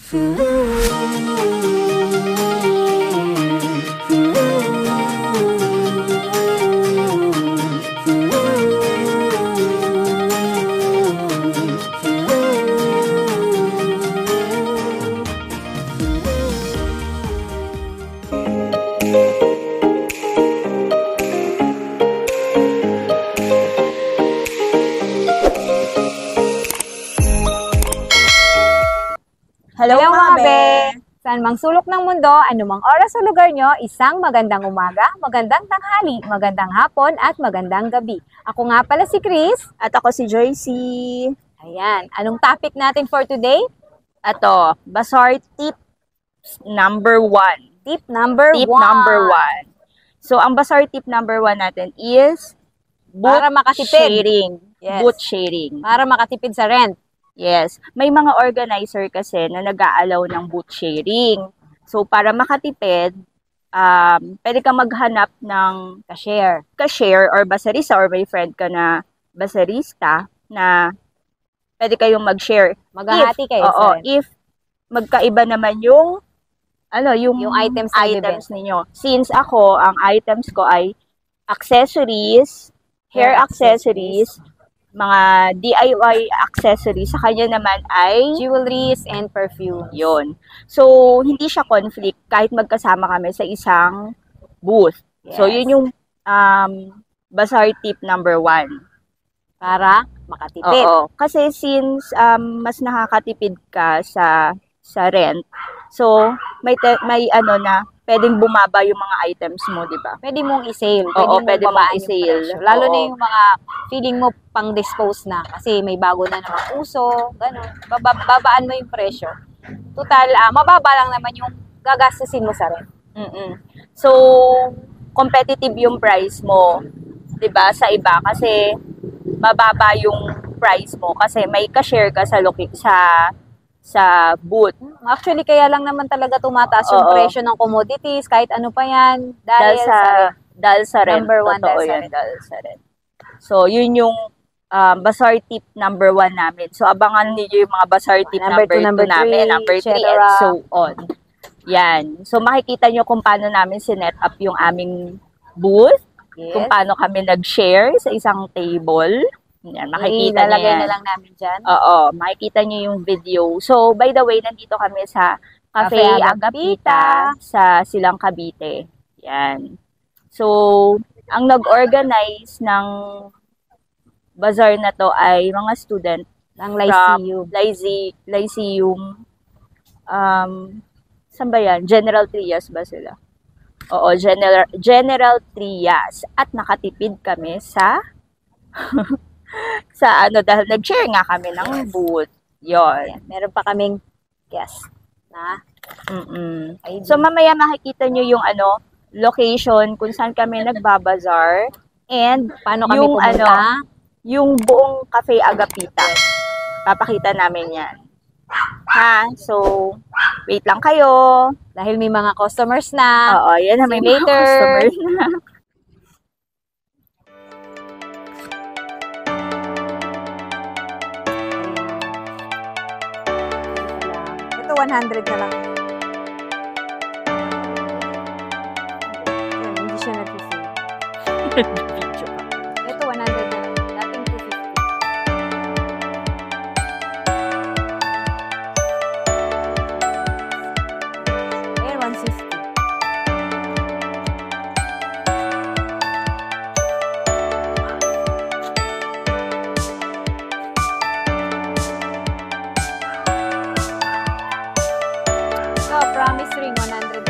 Hello mga be! Saan mang sulok ng mundo, anumang oras sa lugar nyo, isang magandang umaga, magandang tanghali, magandang hapon, at magandang gabi. Ako nga pala si Chris. At ako si Joycey. Ayan, anong topic natin for today? Ito, Bazaar tips number 1. Tip number 1. So, ang Bazaar tip number 1 natin is para makatipid. Sharing. Yes. Booth sharing. Para makatipid sa rent. Yes. May mga organizer kasi na nag-aalaw ng booth sharing. So, para makatipid, pwede kang maghanap ng cashier or basarista or may friend ka na basarista na pwede kayong mag-share. Maghahati kayo. Oo. If magkaiba naman yung items ninyo. Since ako, ang items ko ay accessories, hair accessories, mga DIY accessories, sa kanya naman ay jewelries and perfume. Yun. So, hindi siya conflict kahit magkasama kami sa isang booth. Yes. So, yun yung Bazaar tip number 1. Para makatipid. Oo. Kasi since mas nakakatipid ka sa rent, so may pwedeng bumaba yung mga items mo, di ba? Pwede mong i-sale. Pwede mong i-sale. Lalo na yung mga feeling mo pang-dispose na. Kasi may bago na naman uso. Ganun. Babaan mo yung presyo. Total, mababa lang naman yung gagastusin mo sa rent. So, competitive yung price mo, di ba, sa iba. Kasi, mababa yung price mo. Kasi may ka-share ka sa booth. Actually, kaya lang naman talaga tumataas yung presyo ng commodities, kahit ano pa yan. Dahil sa rent. Number 1, dahil sa rent. So, yun yung Bazaar tip number 1 namin. So, abangan niyo yung mga Bazaar tip number 2 namin, number 3, and so on. Yan. So, makikita nyo kung paano namin sinet up yung aming booth, kung paano kami nag-share sa isang table. Yan, makikita niyo yan. Na lang namin dyan. Oo, makikita niyo yung video. So, by the way, nandito kami sa Cafe Agapita sa Silang Cavite. Yan. So, ang nag-organize ng bazaar na to ay mga student ng Lyceum. Lyceum. Saan ba yan? General Trias ba sila? Oo, General Trias. At nakatipid kami sa dahil nag-share nga kami ng booth. Yon. Meron pa kaming guest na. So, mamaya makikita nyo yung location kung saan kami nagbabazar and paano kami pumunta. Yung buong Cafe Agapita. Papakita namin yan. So, wait lang kayo. Dahil may mga customers na. Oo, yan na, may mga customers na. Ito 100 na lang. Hindi siya nag-save. Ito 100 na lang. Dating 250. Ayan, 160. Promise ring 100.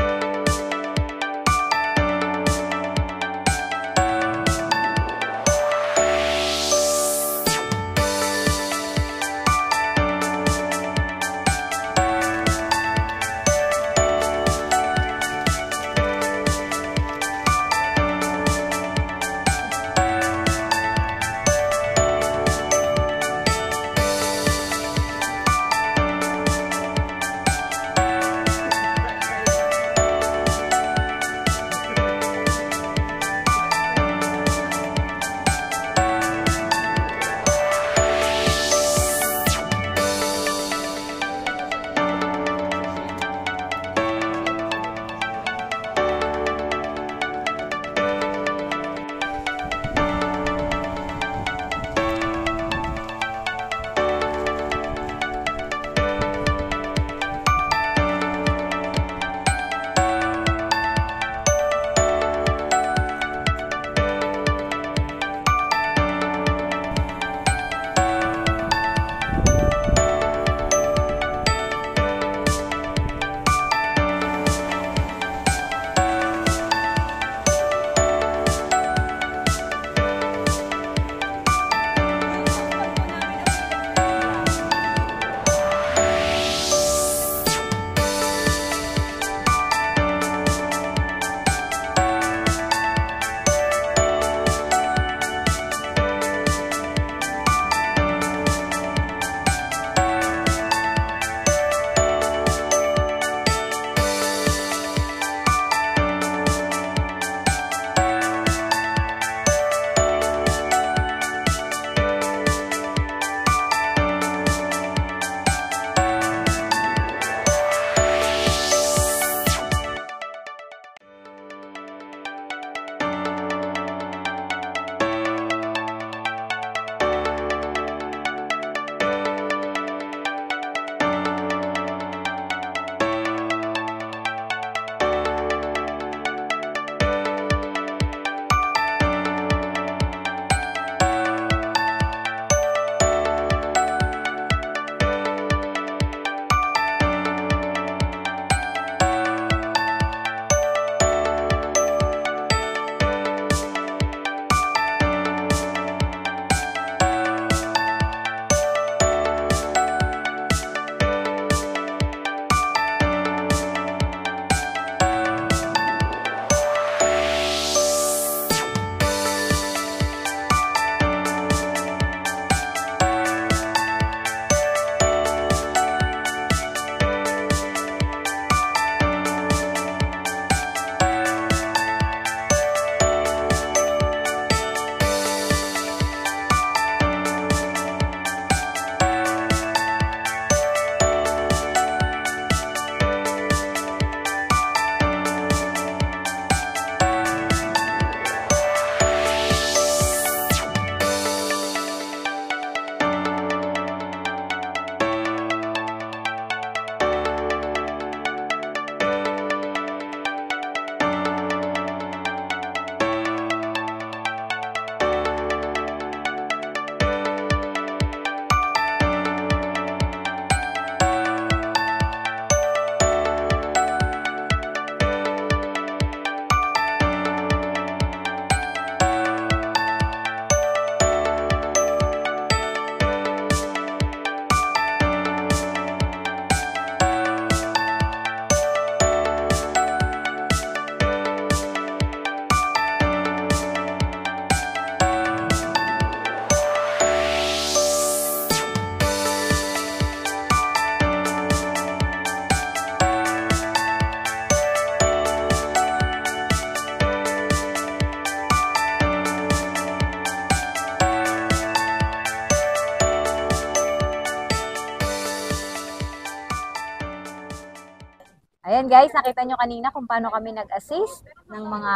Ayan guys, nakita nyo kanina kung paano kami nag-assist ng mga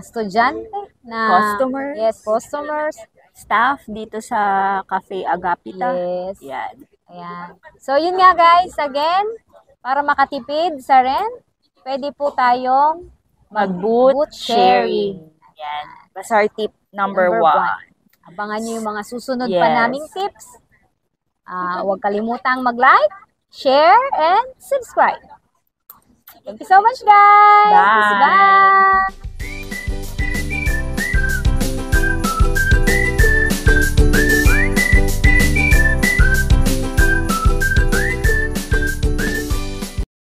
estudyante na Customers. Yes, customers. Staff dito sa Cafe Agapita. Yes. Yan. Ayan. So, yun nga guys, again, para makatipid sa rent, pwede po tayong Mag-boot sharing. Yan. Bazaar tip number 1. Abangan nyo yung mga susunod Yes. pa naming tips. Huwag kalimutang mag-like, share, and subscribe. Thank you so much, guys. Bye. Bye.